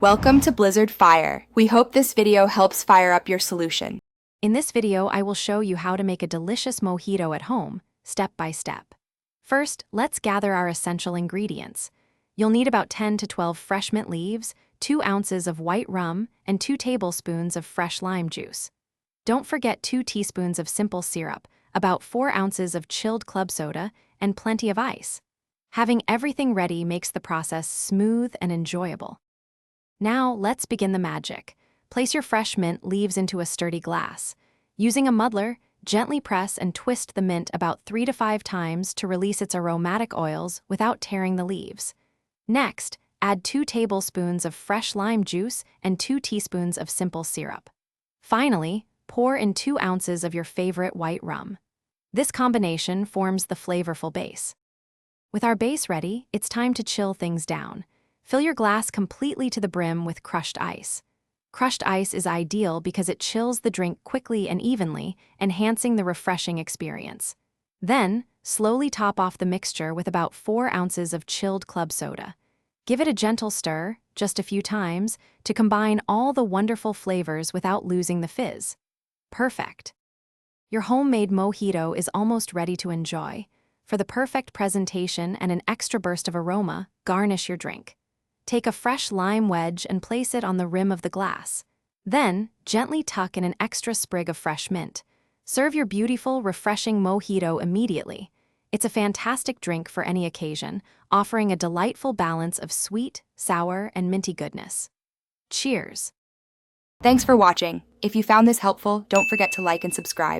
Welcome to Blizzard Fire. We hope this video helps fire up your solution. In this video, I will show you how to make a delicious mojito at home, step by step. First, let's gather our essential ingredients. You'll need about 10 to 12 fresh mint leaves, 2 ounces of white rum, and 2 tablespoons of fresh lime juice. Don't forget 2 teaspoons of simple syrup, about 4 ounces of chilled club soda, and plenty of ice. Having everything ready makes the process smooth and enjoyable. Now, let's begin the magic. Place your fresh mint leaves into a sturdy glass. Using a muddler, gently press and twist the mint about 3 to 5 times to release its aromatic oils without tearing the leaves. Next, add 2 tablespoons of fresh lime juice and 2 teaspoons of simple syrup. Finally, pour in 2 ounces of your favorite white rum. This combination forms the flavorful base. With our base ready, it's time to chill things down. Fill your glass completely to the brim with crushed ice. Crushed ice is ideal because it chills the drink quickly and evenly, enhancing the refreshing experience. Then, slowly top off the mixture with about 4 ounces of chilled club soda. Give it a gentle stir, just a few times, to combine all the wonderful flavors without losing the fizz. Perfect! Your homemade mojito is almost ready to enjoy. For the perfect presentation and an extra burst of aroma, garnish your drink. Take a fresh lime wedge and place it on the rim of the glass. Then, gently tuck in an extra sprig of fresh mint. Serve your beautiful, refreshing mojito immediately. It's a fantastic drink for any occasion, offering a delightful balance of sweet, sour, and minty goodness. Cheers! Thanks for watching. If you found this helpful, don't forget to like and subscribe.